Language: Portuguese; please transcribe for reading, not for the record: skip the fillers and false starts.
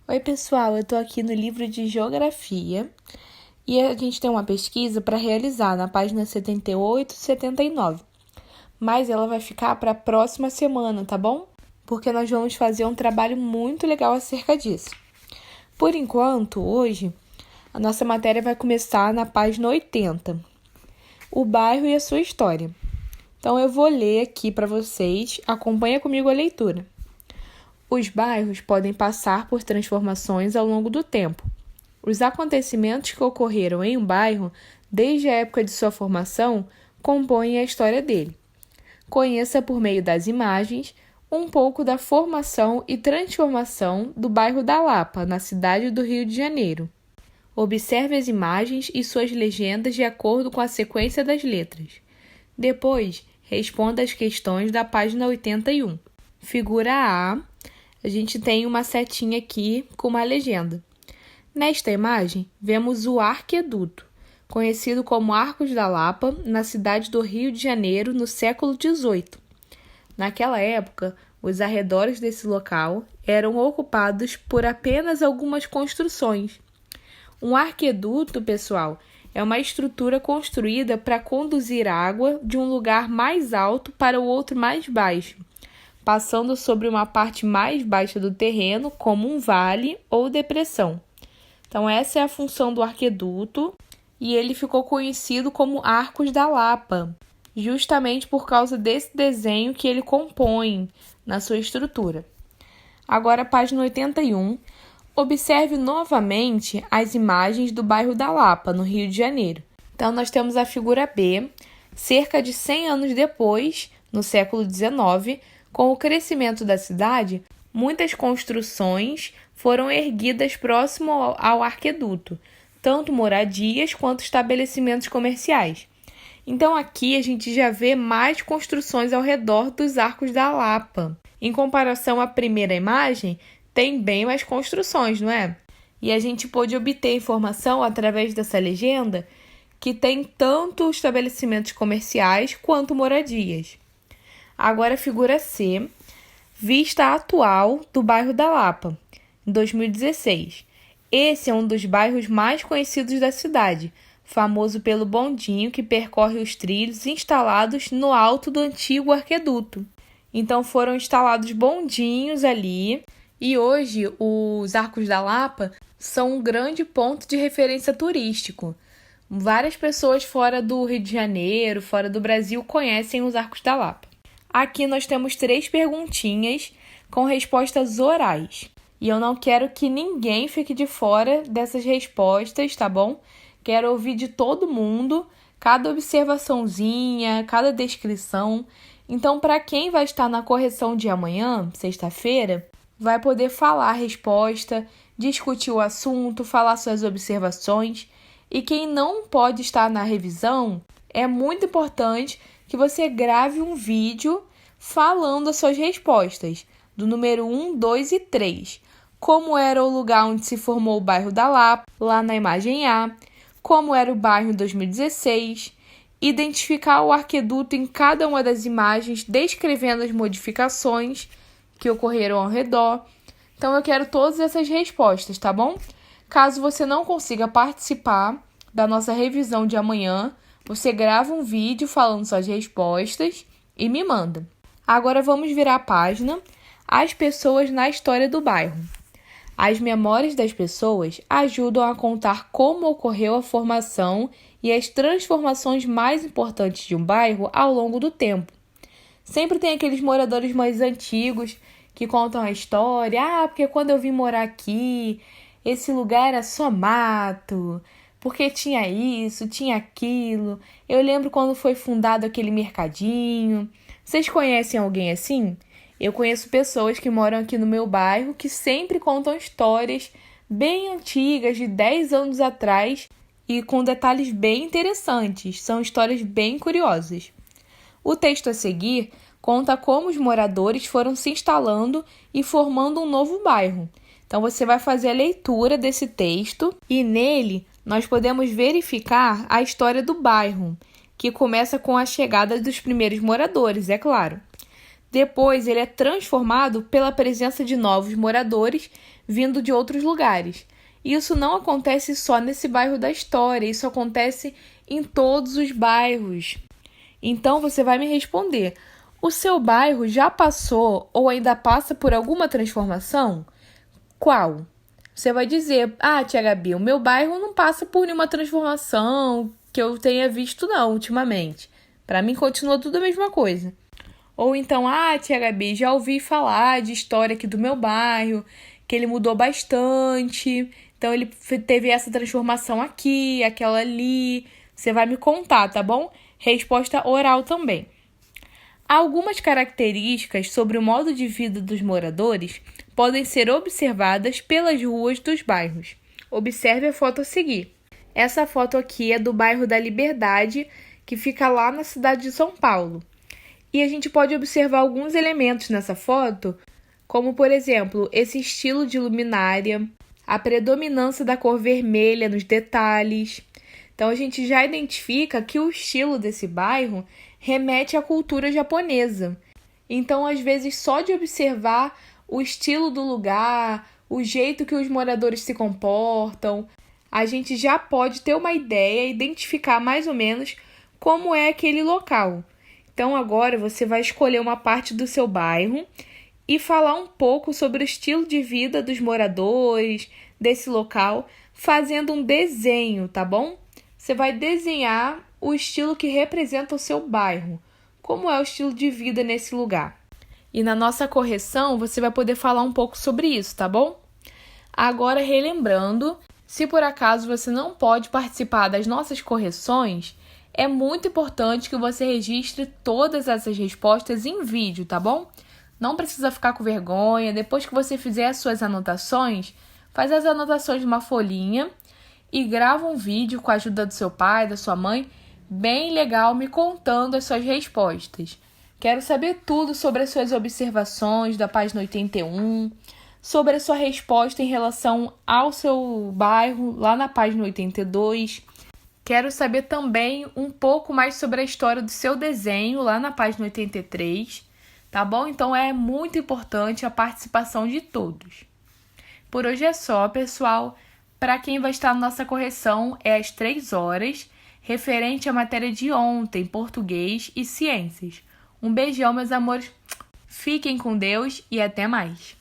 Oi, pessoal, eu estou aqui no livro de Geografia e a gente tem uma pesquisa para realizar na página 78 e 79, mas ela vai ficar para a próxima semana, tá bom? Porque nós vamos fazer um trabalho muito legal acerca disso. Por enquanto, hoje, a nossa matéria vai começar na página 80, o bairro e a sua história. Então, eu vou ler aqui para vocês, acompanha comigo a leitura. Os bairros podem passar por transformações ao longo do tempo. Os acontecimentos que ocorreram em um bairro, desde a época de sua formação, compõem a história dele. Conheça por meio das imagens um pouco da formação e transformação do bairro da Lapa, na cidade do Rio de Janeiro. Observe as imagens e suas legendas de acordo com a sequência das letras. Depois, responda as questões da página 81. Figura A. A gente tem uma setinha aqui com uma legenda. Nesta imagem, vemos o Arqueduto, conhecido como Arcos da Lapa, na cidade do Rio de Janeiro, no século XVIII. Naquela época, os arredores desse local eram ocupados por apenas algumas construções. Um arqueduto, pessoal, é uma estrutura construída para conduzir água de um lugar mais alto para o outro mais baixo, passando sobre uma parte mais baixa do terreno, como um vale ou depressão. Então, essa é a função do arqueduto e ele ficou conhecido como Arcos da Lapa, justamente por causa desse desenho que ele compõe na sua estrutura. Agora, página 81. Observe novamente as imagens do bairro da Lapa, no Rio de Janeiro. Então, nós temos a figura B, cerca de 100 anos depois, no século XIX, com o crescimento da cidade, muitas construções foram erguidas próximo ao arqueduto, tanto moradias quanto estabelecimentos comerciais. Então aqui a gente já vê mais construções ao redor dos Arcos da Lapa. Em comparação à primeira imagem, tem bem mais construções, não é? E a gente pôde obter informação através dessa legenda que tem tanto estabelecimentos comerciais quanto moradias. Agora a figura C, vista atual do bairro da Lapa, em 2016. Esse é um dos bairros mais conhecidos da cidade, famoso pelo bondinho que percorre os trilhos instalados no alto do antigo arqueduto. Então foram instalados bondinhos ali e hoje os Arcos da Lapa são um grande ponto de referência turístico. Várias pessoas fora do Rio de Janeiro, fora do Brasil, conhecem os Arcos da Lapa. Aqui nós temos 3 perguntinhas com respostas orais. E eu não quero que ninguém fique de fora dessas respostas, tá bom? Quero ouvir de todo mundo, cada observaçãozinha, cada descrição. Então, para quem vai estar na correção de amanhã, sexta-feira, vai poder falar a resposta, discutir o assunto, falar suas observações. E quem não pode estar na revisão, é muito importante que você grave um vídeo falando as suas respostas, do número 1, 2 e 3. Como era o lugar onde se formou o bairro da Lapa, lá na imagem A, como era o bairro em 2016, identificar o arqueduto em cada uma das imagens, descrevendo as modificações que ocorreram ao redor. Então, eu quero todas essas respostas, tá bom? Caso você não consiga participar da nossa revisão de amanhã, você grava um vídeo falando suas respostas e me manda. Agora vamos virar a página. As pessoas na história do bairro. As memórias das pessoas ajudam a contar como ocorreu a formação e as transformações mais importantes de um bairro ao longo do tempo. Sempre tem aqueles moradores mais antigos que contam a história. Porque quando eu vim morar aqui, esse lugar era só mato, porque tinha isso, tinha aquilo. Eu lembro quando foi fundado aquele mercadinho. Vocês conhecem alguém assim? Eu conheço pessoas que moram aqui no meu bairro que sempre contam histórias bem antigas, de 10 anos atrás, e com detalhes bem interessantes. São histórias bem curiosas. O texto a seguir conta como os moradores foram se instalando e formando um novo bairro. Então, você vai fazer a leitura desse texto e nele nós podemos verificar a história do bairro, que começa com a chegada dos primeiros moradores, é claro. Depois, ele é transformado pela presença de novos moradores, vindo de outros lugares. Isso não acontece só nesse bairro da História, isso acontece em todos os bairros. Então você vai me responder: o seu bairro já passou ou ainda passa por alguma transformação? Qual? Você vai dizer: tia Gabi, o meu bairro não passa por nenhuma transformação que eu tenha visto não, ultimamente. Para mim continua tudo a mesma coisa. Ou então: tia Gabi, já ouvi falar de história aqui do meu bairro, que ele mudou bastante, então ele teve essa transformação aqui, aquela ali. Você vai me contar, tá bom? Resposta oral também. Algumas características sobre o modo de vida dos moradores podem ser observadas pelas ruas dos bairros. Observe a foto a seguir. Essa foto aqui é do bairro da Liberdade, que fica lá na cidade de São Paulo. E a gente pode observar alguns elementos nessa foto, como, por exemplo, esse estilo de luminária, a predominância da cor vermelha nos detalhes. Então, a gente já identifica que o estilo desse bairro remete à cultura japonesa. Então, às vezes, só de observar o estilo do lugar, o jeito que os moradores se comportam, a gente já pode ter uma ideia, identificar mais ou menos como é aquele local. Então, agora você vai escolher uma parte do seu bairro e falar um pouco sobre o estilo de vida dos moradores desse local, fazendo um desenho, tá bom? Você vai desenhar o estilo que representa o seu bairro, como é o estilo de vida nesse lugar. E na nossa correção, você vai poder falar um pouco sobre isso, tá bom? Agora, relembrando, se por acaso você não pode participar das nossas correções, é muito importante que você registre todas essas respostas em vídeo, tá bom? Não precisa ficar com vergonha. Depois que você fizer as suas anotações, faz as anotações numa folhinha e grava um vídeo com a ajuda do seu pai, da sua mãe, bem legal, me contando as suas respostas. Quero saber tudo sobre as suas observações da página 81, sobre a sua resposta em relação ao seu bairro, lá na página 82. Quero saber também um pouco mais sobre a história do seu desenho, lá na página 83. Tá bom? Então é muito importante a participação de todos. Por hoje é só, pessoal. Para quem vai estar na nossa correção é às 3 horas, referente à matéria de ontem, português e ciências. Um beijão, meus amores. Fiquem com Deus e até mais.